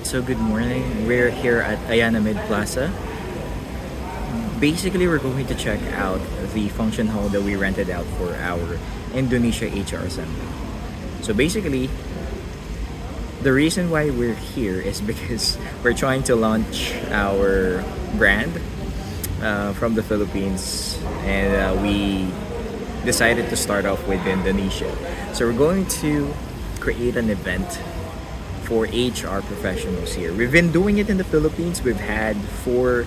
Alright, so good morning. We're here at Ayana Mid Plaza. Basically, we're going to check out the function hall that we rented out for our Indonesia HR assembly. So basically, the reason why we're here is because we're trying to launch our brand from the Philippines, and we decided to start off with Indonesia. So we're going to create an event for HR professionals here. We've been doing it in the Philippines. We've had four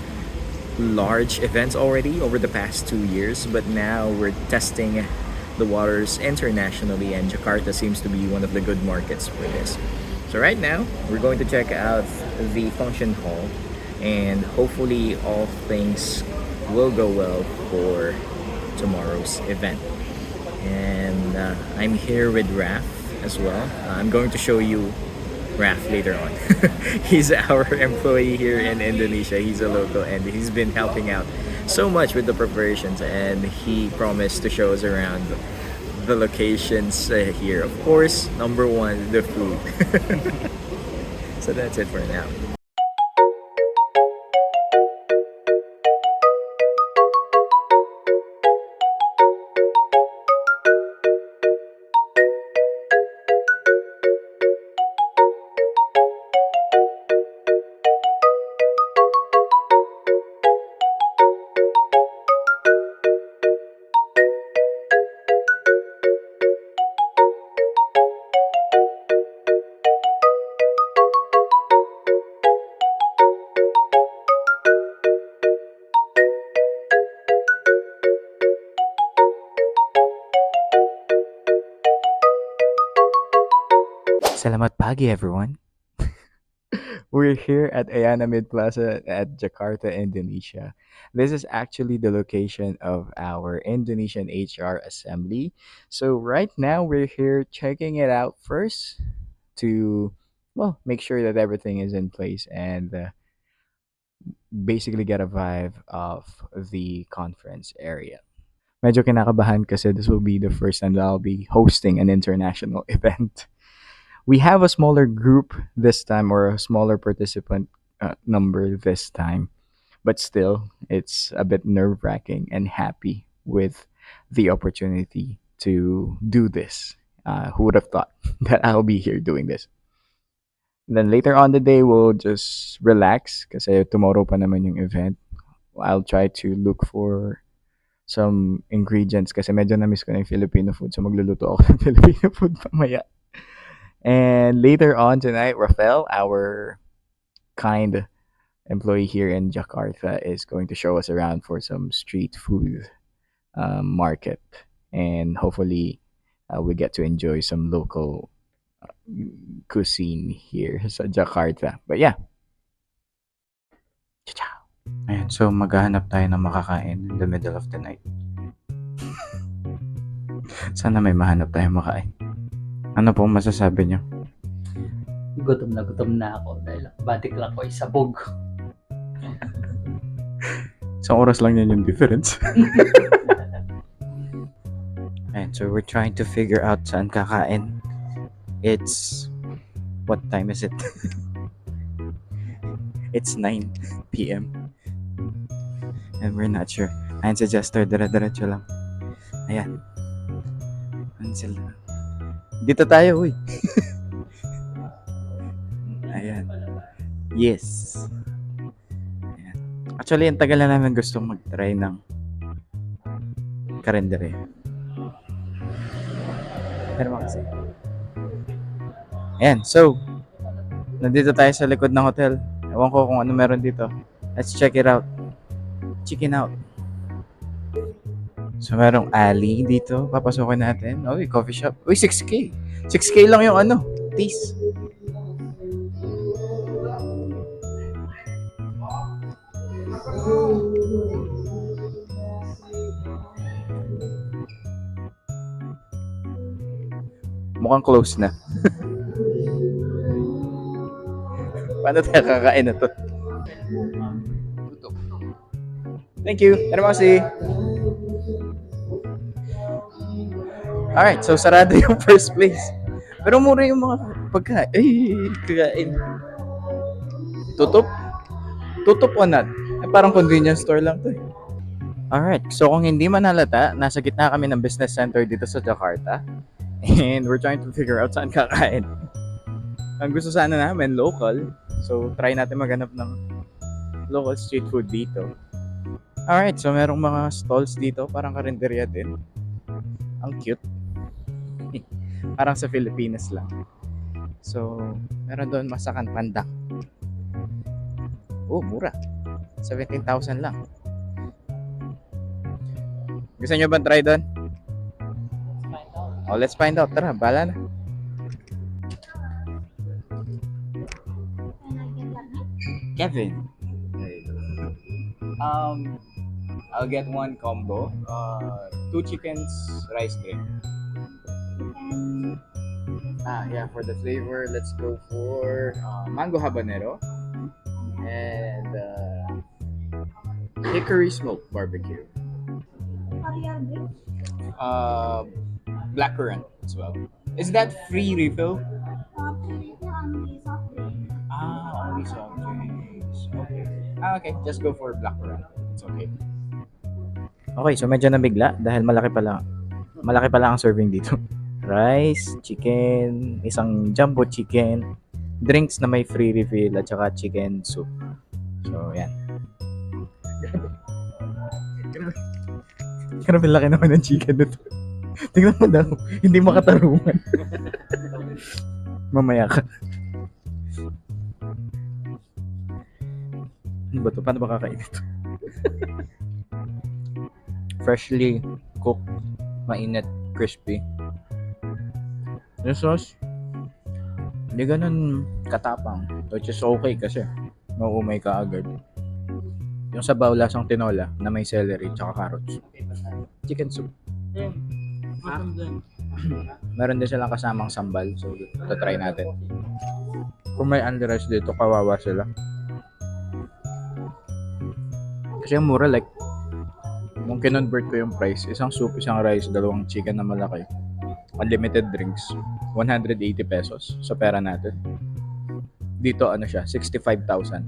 large events already over the past 2 years, but now we're testing the waters internationally, and Jakarta seems to be one of the good markets for this. So right now, we're going to check out the function hall, and hopefully all things will go well for tomorrow's event. And I'm here with Raf as well. I'm going to show you Raf later on. He's our employee here in Indonesia. He's a local and he's been helping out so much with the preparations, and he promised to show us around the locations here. Of course, number one, the food. So that's it for now. Selamat pagi, everyone. We're here at Ayana Mid Plaza at Jakarta, Indonesia. This is actually the location of our Indonesian HR assembly. So right now we're here checking it out first to make sure that everything is in place and basically get a vibe of the conference area. Medyo kinakabahan kasi this will be the first time that I'll be hosting an international event. We have a smaller group this time, or a smaller participant number this time, but still it's a bit nerve-wracking, and happy with the opportunity to do this. Who would have thought that I'll be here doing this? Then later on the day, we'll just relax kasi tomorrow pa naman yung event. I'll try to look for some ingredients kasi medyo na-miss ko na yung Filipino food, so magluluto ako ng Filipino food mamaya. And later on tonight, Rafael, our kind employee here in Jakarta, is going to show us around for some street food market. And hopefully, we get to enjoy some local cuisine here sa Jakarta. But yeah. Ciao. Ayan, so maghahanap tayo ng makakain in the middle of the night. Sana may mahanap tayo makain. Ano po masasabi nyo? Gutom na ako dahil batik lang ko isabog. Isang oras lang yan yung difference. And so we're trying to figure out saan kakain. It's... What time is it? It's 9 p.m. And we're not sure. Ayan si Jester, dire-diretso lang. Ayan. Cancel na. Dito tayo, uy. Ayan. Yes. Ayan. Actually, ang tagal na namin gustong mag-try ng karendere. Pero kasi. Ayan, so, nandito tayo sa likod ng hotel. Ewan ko kung ano meron dito. Let's check it out. Chicken out. So, merong alley dito. Papasukin natin. Uy, coffee shop. Uy, 6K. 6K lang yung ano. Teas. Mukhang close na. Paano tayo kakain na to? Thank you. Terima kasih. Alright, so sarado yung first place. Pero mura yung mga pagkain. Ay, kakain. Tutup? Tutup o not? Parang convenience store lang to eh. Alright, so kung hindi man halata, nasa gitna kami ng business center dito sa Jakarta. And we're trying to figure out saan kakain. Ang gusto sana namin, local. So, try natin maghanap ng local street food dito. Alright, so merong mga stalls dito, parang karinderya din. Ang cute. Parang sa Pilipinas lang. So, meron doon masakan pandak. Oh, mura. 17,000 lang. Gusto nyo ba try doon? Oh, let's find out. Tara, bala na. Kevin. I'll get one combo. 2 chickens, rice drink. Yeah, for the flavor, let's go for mango habanero and hickory smoked barbecue. Blackcurrant as well. Is that free refill? Only soft drinks. Okay. Okay, just go for blackcurrant. It's okay. Okay, so medyo nabigla dahil malaki pa lang ang serving dito. Rice, chicken, isang jumbo chicken, drinks na may free refill at saka chicken soup. So, yan. Grabe laki naman ng chicken nito. Tingnan mo daw, hindi makatarungan. Mamaya ka. Ano ba ito? Paano ba kakain ito? Freshly cooked, mainit, crispy. Yung sauce, hindi ganun katapang. Which is okay kasi mauumay ka agad. Yung sabaw lasang tinola na may celery tsaka carrots. Chicken soup. Meron din silang kasamang sambal. So, ito try natin. Kung may unli rice dito, kawawa sila. Kasi yung mura, like, kung kinonvert ko yung price, isang soup, isang rice, dalawang chicken na malaki. Unlimited drinks. 180 pesos sa pera natin. Dito, ano siya, 65,000.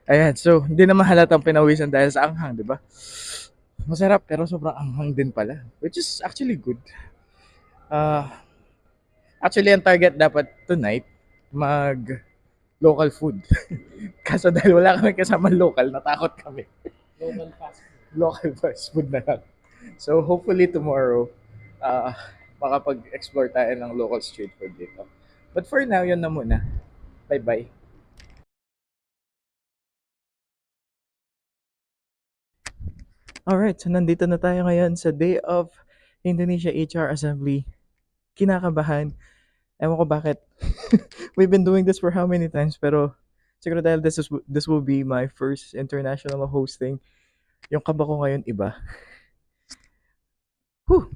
Ayan, so, hindi naman halatang pinawisan dahil sa anghang, di ba? Masarap, pero sobrang anghang din pala. Which is actually good. Actually, ang target dapat tonight, local food. Kaso dahil wala kami kasama local, natakot kami. Local fast food na lang. So, hopefully tomorrow, makapag-explore tayo ng local street food dito. But for now, yun na muna. Bye-bye. Alright, so nandito na tayo ngayon sa day of Indonesia HR Assembly. Kinakabahan. Ewan ko bakit. We've been doing this for how many times, pero siguro dahil this will be my first international hosting. Yung kaba ko ngayon iba. Whew.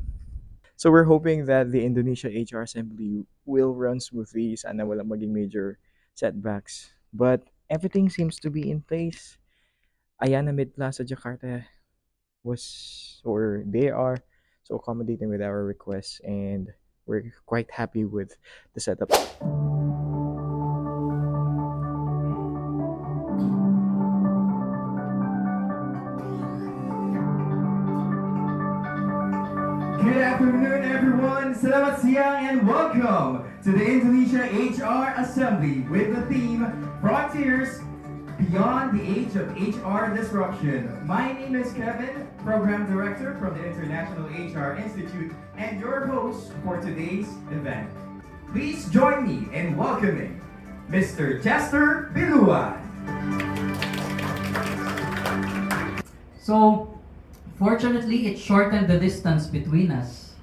So we're hoping that the Indonesia HR Assembly will run smoothly. Sana walang maging major setbacks. But everything seems to be in place. Ayana Mid Plaza Jakarta they are so accommodating with our requests, and we're quite happy with the setup. Good afternoon, everyone. Selamat siang and welcome to the Indonesia HR Assembly with the theme Frontiers Beyond the Age of HR Disruption. My name is Kevin, Program Director from the International HR Institute and your host for today's event. Please join me in welcoming Mr. Chester Bilua. So, fortunately, it shortened the distance between us.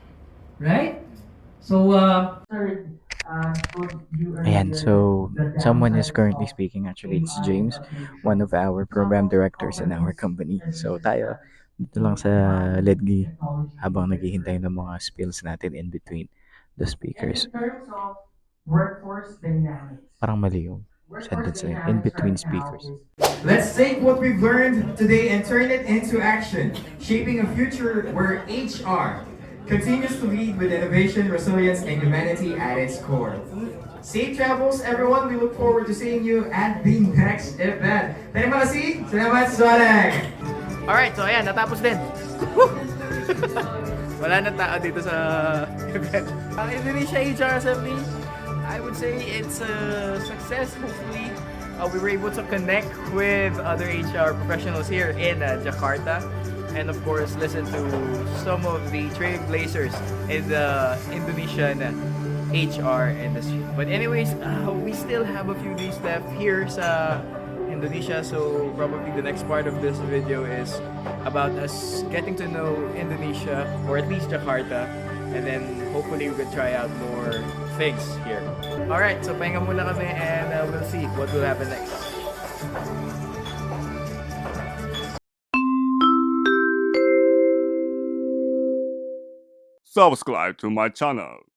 Right? So, Ayan, so someone is currently speaking. Actually, it's James, one of our program directors in our company. So tayo, dito lang sa Ledgi habang naghihintay ng mga spills natin in between the speakers. In terms of workforce dynamics, Parang mali yung sentence na yun, in between speakers. let's take what we've learned today and turn it into action, shaping a future where HR continues to lead with innovation, resilience, and humanity at its core. Safe travels, everyone. We look forward to seeing you at the next event. Terima kasih. Salamat sa Swalag. Alright, so ayan, natapos din. Wala na tao dito sa event. Ang Indonesia HR Assembly, I would say it's a success. Hopefully, we were able to connect with other HR professionals here in Jakarta. And of course, listen to some of the trailblazers in the Indonesian HR industry. But anyways, we still have a few days left here sa Indonesia, so probably the next part of this video is about us getting to know Indonesia, or at least Jakarta, and then hopefully we can try out more things here. Alright, so pahinga muna kami and we'll see what will happen next. Subscribe to my channel.